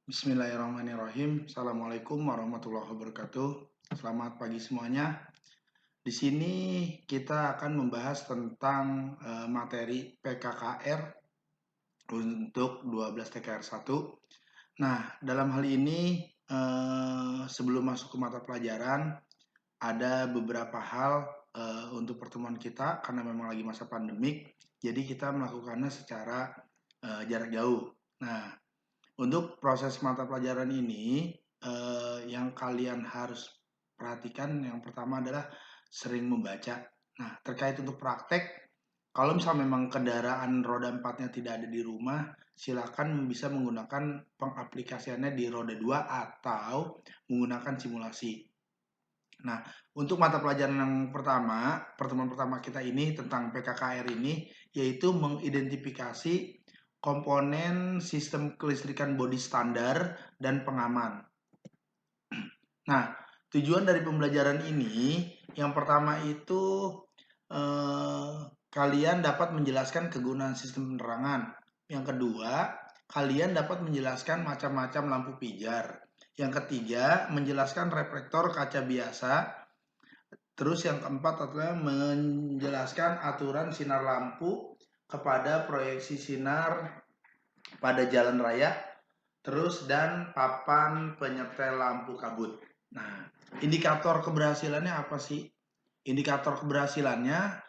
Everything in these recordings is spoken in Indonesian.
Bismillahirrahmanirrahim. Assalamualaikum warahmatullahi wabarakatuh. Selamat pagi semuanya. Di sini kita akan membahas tentang materi PKKR untuk 12 TKR 1. Nah, dalam hal ini sebelum masuk ke mata pelajaran ada beberapa hal untuk pertemuan kita karena memang lagi masa pandemik. Jadi kita melakukannya secara jarak jauh. Nah, untuk proses mata pelajaran ini, yang kalian harus perhatikan yang pertama adalah sering membaca. Nah, terkait untuk praktek, kalau misalnya memang kendaraan roda empatnya tidak ada di rumah, silakan bisa menggunakan pengaplikasiannya di roda 2 atau menggunakan simulasi. Nah, untuk mata pelajaran yang pertama, pertemuan pertama kita ini tentang PKKR ini, yaitu mengidentifikasi komponen sistem kelistrikan bodi standar dan pengaman. Nah, tujuan dari pembelajaran ini, yang pertama itu kalian dapat menjelaskan kegunaan sistem penerangan. Yang kedua, kalian dapat menjelaskan macam-macam lampu pijar. Yang ketiga, menjelaskan reflektor kaca biasa. Terus yang keempat adalah menjelaskan aturan sinar lampu kepada proyeksi sinar pada jalan raya, terus dan papan penyetel lampu kabut. Nah, indikator keberhasilannya apa sih? Indikator keberhasilannya,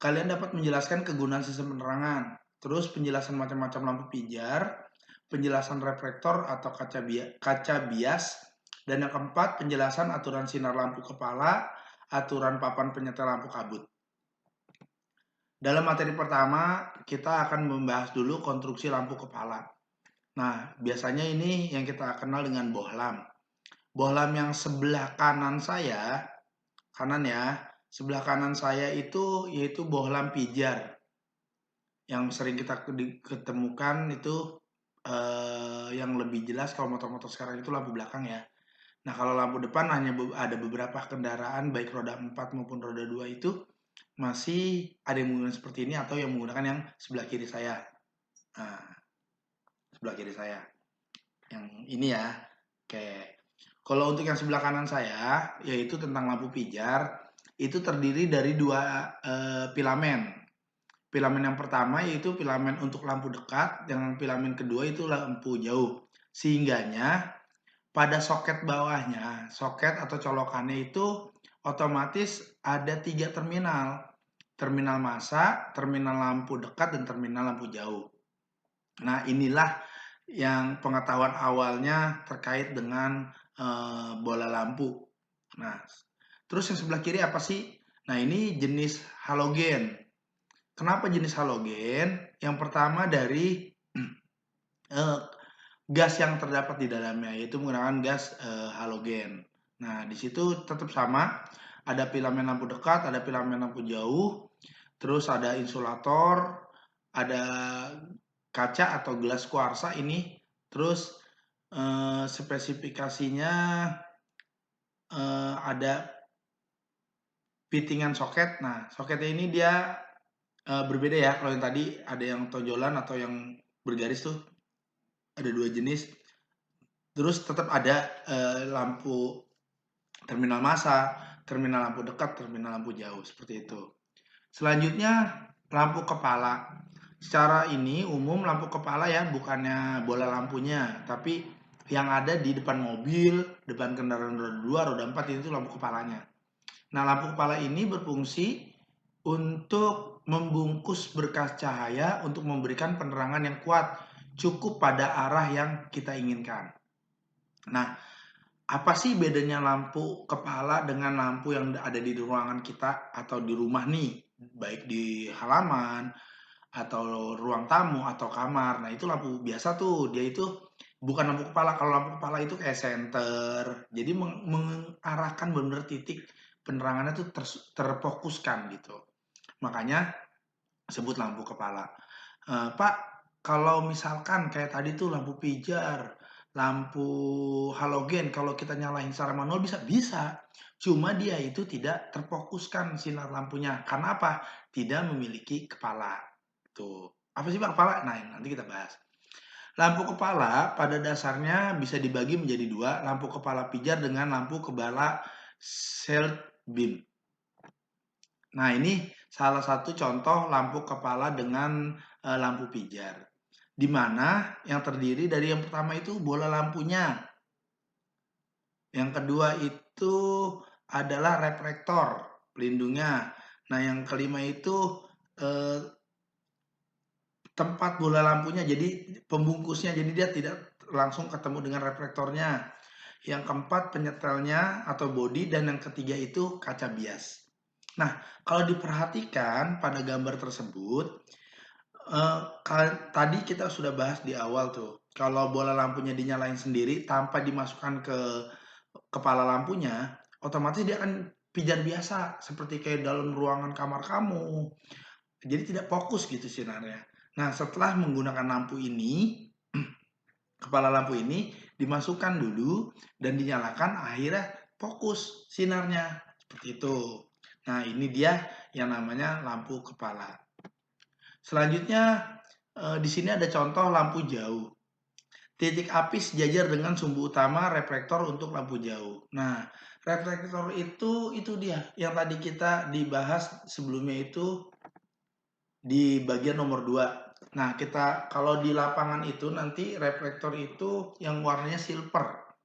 kalian dapat menjelaskan kegunaan sistem penerangan, terus penjelasan macam-macam lampu pijar, penjelasan reflektor atau kaca bias, dan yang keempat, penjelasan aturan sinar lampu kepala, aturan papan penyetel lampu kabut. Dalam materi pertama, kita akan membahas dulu konstruksi lampu kepala. Nah, biasanya ini yang kita kenal dengan bohlam. Bohlam yang sebelah kanan saya, kanan ya, sebelah kanan saya itu yaitu bohlam pijar. Yang sering kita ketemukan itu yang lebih jelas kalau motor-motor sekarang itu lampu belakang ya. Nah, kalau lampu depan hanya ada beberapa kendaraan baik roda 4 maupun roda 2 itu masih ada yang menggunakan seperti ini atau yang menggunakan yang sebelah kiri saya. Nah, sebelah kiri saya. Yang ini ya. Oke. Kalau untuk yang sebelah kanan saya, yaitu tentang lampu pijar, itu terdiri dari dua filamen. Filamen yang pertama yaitu filamen untuk lampu dekat, yang filamen kedua itu lampu jauh. Sehingganya pada soket bawahnya, soket atau colokannya itu otomatis ada 3 terminal. Terminal massa, terminal lampu dekat, dan terminal lampu jauh. Nah, inilah yang pengetahuan awalnya terkait dengan bola lampu. Nah, terus yang sebelah kiri apa sih? Nah, ini jenis halogen. Kenapa jenis halogen? Yang pertama dari gas yang terdapat di dalamnya, yaitu menggunakan gas halogen. Nah, di situ tetap sama, ada filamen lampu dekat, ada filamen lampu jauh, terus ada insulator, ada kaca atau gelas kuarsa ini, terus spesifikasinya ada fittingan soket. Nah, soketnya ini dia berbeda ya. Kalau yang tadi ada yang tonjolan atau yang bergaris tuh, ada 2 jenis. Terus tetap ada lampu terminal massa, terminal lampu dekat, terminal lampu jauh, seperti itu. Selanjutnya, lampu kepala. Secara ini umum lampu kepala ya, bukannya bola lampunya, tapi yang ada di depan mobil, depan kendaraan roda 2, roda 4 itu lampu kepalanya. Nah, lampu kepala ini berfungsi untuk membungkus berkas cahaya untuk memberikan penerangan yang kuat, cukup pada arah yang kita inginkan. Nah, apa sih bedanya lampu kepala dengan lampu yang ada di ruangan kita atau di rumah nih, baik di halaman atau ruang tamu atau kamar. Nah, itu lampu biasa tuh, dia itu bukan lampu kepala. Kalau lampu kepala itu kayak senter. Jadi mengarahkan benar titik penerangannya tuh terfokuskan gitu. Makanya sebut lampu kepala. Pak, kalau misalkan kayak tadi tuh lampu pijar, lampu halogen, kalau kita nyalain secara manual bisa? Bisa. Cuma dia itu tidak terfokuskan sinar lampunya. Karena apa? Tidak memiliki kepala. Tuh. Apa sih Pak kepala? Nah, nanti kita bahas. Lampu kepala pada dasarnya bisa dibagi menjadi dua, lampu kepala pijar dengan lampu kepala shield beam. Nah, ini salah satu contoh lampu kepala dengan lampu pijar. Di mana yang terdiri dari yang pertama itu bola lampunya. Yang kedua itu adalah reflektor pelindungnya. Nah, yang kelima itu eh, tempat bola lampunya, jadi pembungkusnya, jadi dia tidak langsung ketemu dengan reflektornya. Yang keempat penyetelnya atau body, dan yang ketiga itu kaca bias. Nah, kalau diperhatikan pada gambar tersebut, tadi kita sudah bahas di awal tuh, kalau bola lampunya dinyalain sendiri tanpa dimasukkan ke kepala lampunya, otomatis dia akan pijar biasa, seperti kayak dalam ruangan kamar kamu. Jadi tidak fokus gitu sinarnya. Nah, setelah menggunakan lampu ini, kepala lampu ini dimasukkan dulu dan dinyalakan, akhirnya fokus sinarnya. Seperti itu. Nah, ini dia yang namanya lampu kepala. Selanjutnya, di sini ada contoh lampu jauh. Titik api sejajar dengan sumbu utama reflektor untuk lampu jauh. Nah, reflektor itu dia yang tadi kita dibahas sebelumnya itu di bagian nomor 2. Nah, kita kalau di lapangan itu nanti reflektor itu yang warnanya silver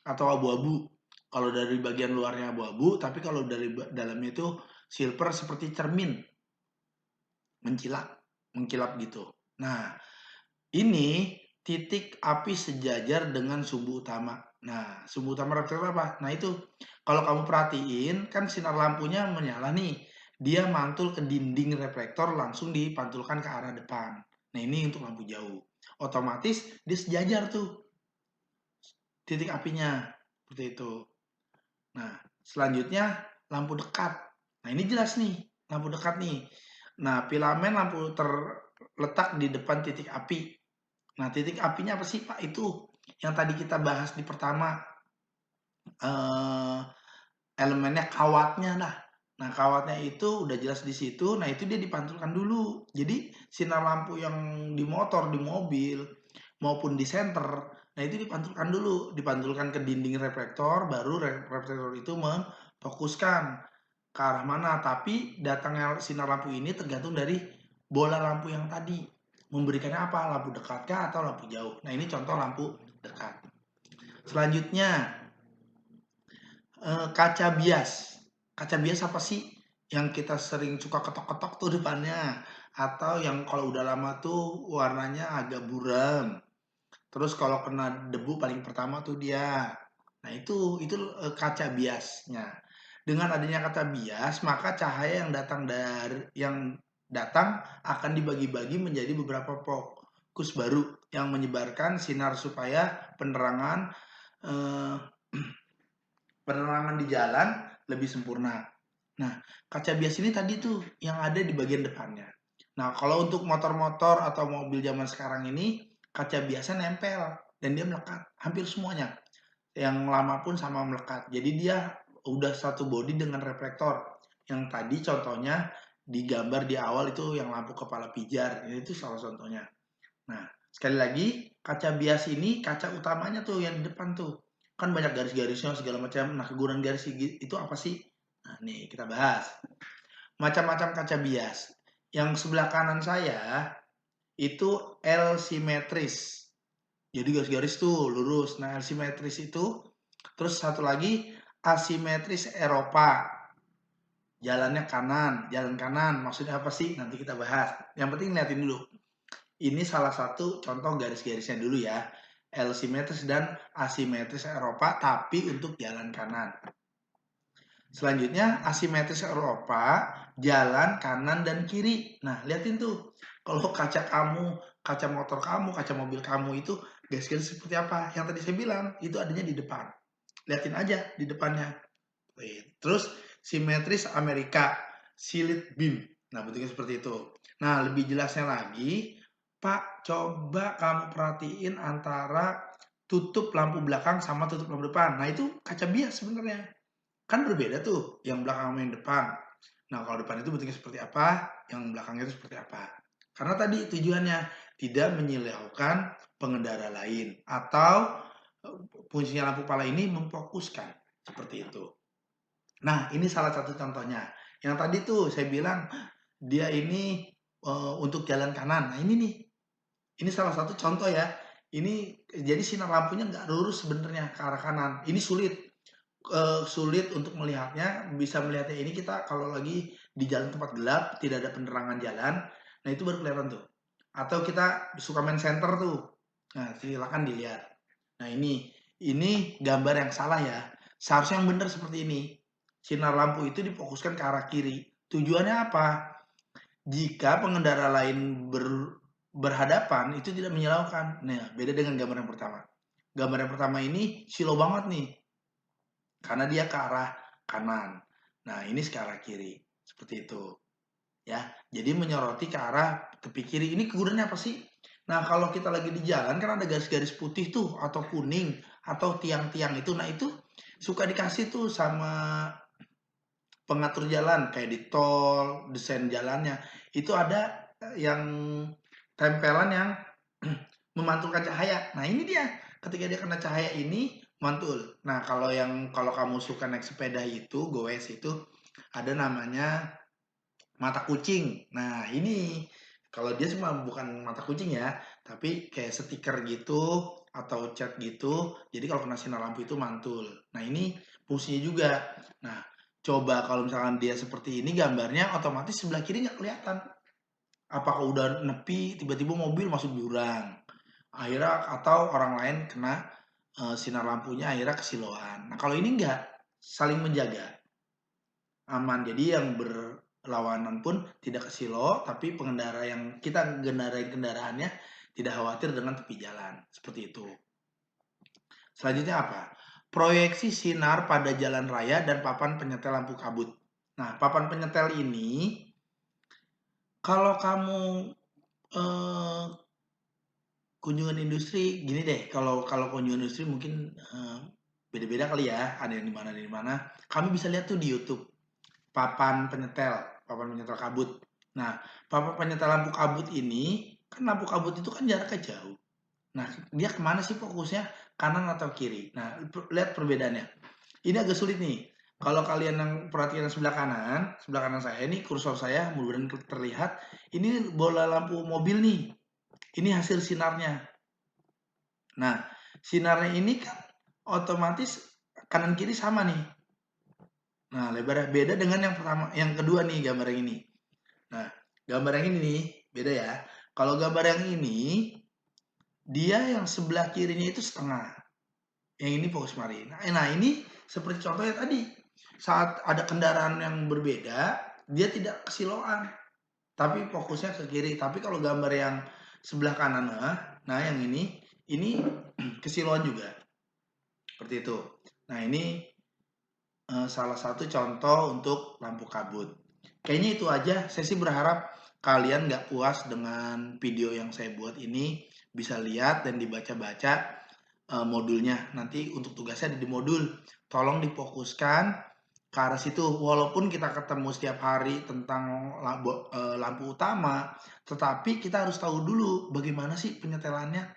atau abu-abu. Kalau dari bagian luarnya abu-abu, tapi kalau dari dalamnya itu silver seperti cermin, mengkilap gitu. Nah, ini titik api sejajar dengan sumbu utama. Nah, sumbu utama reflektor apa? Nah, itu kalau kamu perhatiin kan sinar lampunya menyala nih. Dia mantul ke dinding reflektor, langsung dipantulkan ke arah depan. Nah, ini untuk lampu jauh. Otomatis dia sejajar tuh titik apinya. Seperti itu. Nah, selanjutnya lampu dekat. Nah, ini jelas nih, lampu dekat nih. Nah, filamen lampu terletak di depan titik api. Nah, titik apinya apa sih, Pak? Itu yang tadi kita bahas di pertama, eh, elemennya kawatnya lah. Nah, kawatnya itu udah jelas di situ. Nah, itu dia dipantulkan dulu. Jadi, sinar lampu yang di motor, di mobil, maupun di senter, nah itu dipantulkan dulu. Dipantulkan ke dinding reflektor, baru reflektor itu memfokuskan ke arah mana. Tapi datangnya sinar lampu ini tergantung dari bola lampu yang tadi. Memberikannya apa? Lampu dekatkah atau lampu jauh? Nah, ini contoh lampu dekat. Selanjutnya, kaca bias. Kaca bias apa sih? Yang kita sering suka ketok-ketok tuh depannya. Atau yang kalau udah lama tuh warnanya agak buram. Terus kalau kena debu paling pertama tuh dia. Nah, itu kaca biasnya. Dengan adanya kaca bias, maka cahaya yang datang akan dibagi-bagi menjadi beberapa fokus baru yang menyebarkan sinar supaya eh, penerangan di jalan lebih sempurna. Nah, kaca bias ini tadi tuh yang ada di bagian depannya. Nah, kalau untuk motor-motor atau mobil zaman sekarang ini, kaca biasa nempel dan dia melekat hampir semuanya. Yang lama pun sama melekat. Jadi dia udah satu body dengan reflektor. Yang tadi contohnya di gambar di awal itu yang lampu kepala pijar. Itu salah contohnya. Nah, sekali lagi, kaca bias ini kaca utamanya tuh yang di depan tuh. Kan banyak garis-garisnya segala macam. Nah, kegunaan garis itu apa sih? Nah, nih kita bahas. Macam-macam kaca bias. Yang sebelah kanan saya itu L simetris. Jadi garis-garis tuh lurus. Nah, L simetris itu. Terus satu lagi asimetris Eropa. Jalannya kanan, jalan kanan. Maksudnya apa sih? Nanti kita bahas. Yang penting liatin dulu. Ini salah satu contoh garis-garisnya dulu ya. L simetris dan asimetris Eropa, tapi untuk jalan kanan. Selanjutnya asimetris Eropa, jalan kanan dan kiri. Nah, liatin tuh. Kalau kaca kamu, kaca motor kamu, kaca mobil kamu itu garis-garis seperti apa? Yang tadi saya bilang, itu adanya di depan. Liatin aja di depannya. Terus simetris Amerika, silit beam. Nah, bentuknya seperti itu. Nah, lebih jelasnya lagi, Pak, coba kamu perhatiin antara tutup lampu belakang sama tutup lampu depan. Nah, itu kaca bias sebenarnya. Kan berbeda tuh, yang belakang sama yang depan. Nah, kalau depan itu bentuknya seperti apa, yang belakangnya itu seperti apa. Karena tadi tujuannya tidak menyilaukan pengendara lain, atau fungsinya lampu pala ini memfokuskan, seperti itu. Nah, ini salah satu contohnya. Yang tadi tuh saya bilang dia ini untuk jalan kanan. Nah, ini salah satu contoh ya. Ini jadi sinar lampunya nggak lurus sebenarnya ke arah kanan. Ini sulit untuk melihatnya. Bisa melihatnya ini kita kalau lagi di jalan tempat gelap, tidak ada penerangan jalan. Nah, itu baru kelihatan tuh. Atau kita suka main senter tuh. Nah, silakan dilihat. Nah, ini gambar yang salah ya. Seharusnya yang benar seperti ini. Sinar lampu itu difokuskan ke arah kiri. Tujuannya apa? Jika pengendara lain berhadapan, itu tidak menyilaukan. Nah, beda dengan gambar yang pertama. Gambar yang pertama ini silau banget nih. Karena dia ke arah kanan. Nah, ini ke arah kiri. Seperti itu. Ya, jadi menyoroti ke arah tepi kiri. Ini kegunaannya apa sih? Nah, kalau kita lagi di jalan kan ada garis-garis putih tuh atau kuning atau tiang-tiang itu. Nah, itu suka dikasih tuh sama pengatur jalan kayak di tol, desain jalannya. Itu ada yang tempelan yang memantulkan cahaya. Nah, ini dia. Ketika dia kena cahaya ini mantul. Nah, kalau kamu suka naik sepeda itu, goes itu ada namanya mata kucing. Nah, ini kalau dia cuma bukan mata kucing ya, tapi kayak stiker gitu atau cat gitu. Jadi kalau kena sinar lampu itu mantul. Nah, ini fungsinya juga. Nah, coba kalau misalkan dia seperti ini gambarnya otomatis sebelah kiri nggak kelihatan. Apakah udah nepi tiba-tiba mobil masuk jurang. Akhirnya atau orang lain kena sinar lampunya akhirnya kesilauan. Nah, kalau ini nggak saling menjaga aman. Jadi yang berlawanan pun tidak kesilo, tapi pengendara yang kita gendarai kendaraannya tidak khawatir dengan tepi jalan. Seperti itu. Selanjutnya apa? Proyeksi sinar pada jalan raya dan papan penyetel lampu kabut. Nah, papan penyetel ini kalau kamu eh, kunjungan industri, gini deh, kalau kalau kunjungan industri mungkin beda-beda kali ya, ada yang di mana. Kamu bisa lihat tuh di YouTube papan penyetel kabut. Nah, papan penyetel lampu kabut ini, kan lampu kabut itu kan jaraknya jauh. Nah, dia kemana sih fokusnya? Kanan atau kiri? Nah, lihat perbedaannya. Ini agak sulit nih. Kalau kalian yang perhatian sebelah kanan saya ini kursor saya mudah-mudahan terlihat. Ini bola lampu mobil nih. Ini hasil sinarnya. Nah, sinarnya ini kan otomatis kanan kiri sama nih. Nah, lebarnya beda dengan yang pertama, yang kedua nih gambar yang ini. Nah, gambar yang ini nih beda ya. Kalau gambar yang ini, dia yang sebelah kirinya itu setengah. Yang ini fokus marine. Nah, ini seperti contohnya tadi. Saat ada kendaraan yang berbeda, dia tidak kesiloan, tapi fokusnya ke kiri. Tapi kalau gambar yang sebelah kanan, nah yang ini kesiloan juga. Seperti itu. Nah, ini salah satu contoh untuk lampu kabut. Kayaknya itu aja. Saya sih berharap kalian nggak puas dengan video yang saya buat ini. Bisa lihat dan dibaca-baca modulnya. Nanti untuk tugasnya ada di modul. Tolong difokuskan ke arah situ. Walaupun kita ketemu setiap hari tentang lampu utama, tetapi kita harus tahu dulu bagaimana sih penyetelannya.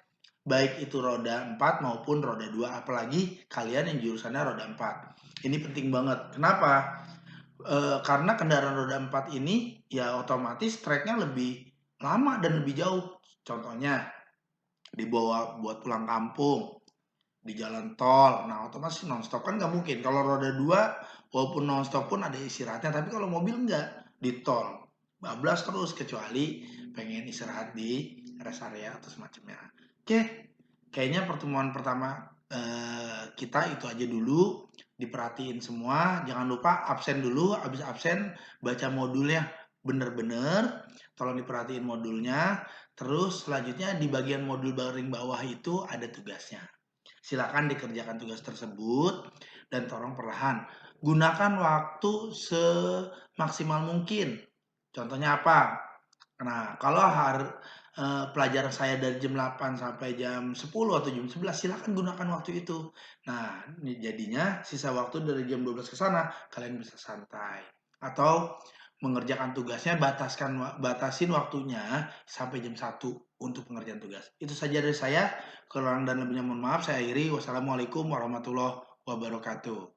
Baik itu roda 4 maupun roda 2, apalagi kalian yang jurusannya roda 4. Ini penting banget. Kenapa? Karena kendaraan roda 4 ini ya otomatis treknya lebih lama dan lebih jauh. Contohnya dibawa buat pulang kampung di jalan tol. Nah, otomatis nonstop kan nggak mungkin. Kalau roda 2 walaupun nonstop pun ada istirahatnya, tapi kalau mobil nggak di tol. Bablas terus kecuali pengen istirahat di rest area atau semacamnya. Oke, kayaknya pertemuan pertama kita itu aja dulu. Diperhatiin semua, jangan lupa absen dulu, habis absen baca modulnya bener-bener, tolong diperhatiin modulnya. Terus selanjutnya di bagian modul baring bawah itu ada tugasnya. Silakan dikerjakan tugas tersebut dan tolong perlahan. Gunakan waktu semaksimal mungkin. Contohnya apa? Nah, kalau pelajaran saya dari jam 8 sampai jam 10 atau jam 11, silakan gunakan waktu itu. Nah, jadinya sisa waktu dari jam 12 ke sana, kalian bisa santai. Atau mengerjakan tugasnya batasin waktunya sampai jam 1 untuk pengerjaan tugas. Itu saja dari saya, kurang dan lebihnya mohon maaf, saya akhiri. Wassalamualaikum warahmatullahi wabarakatuh.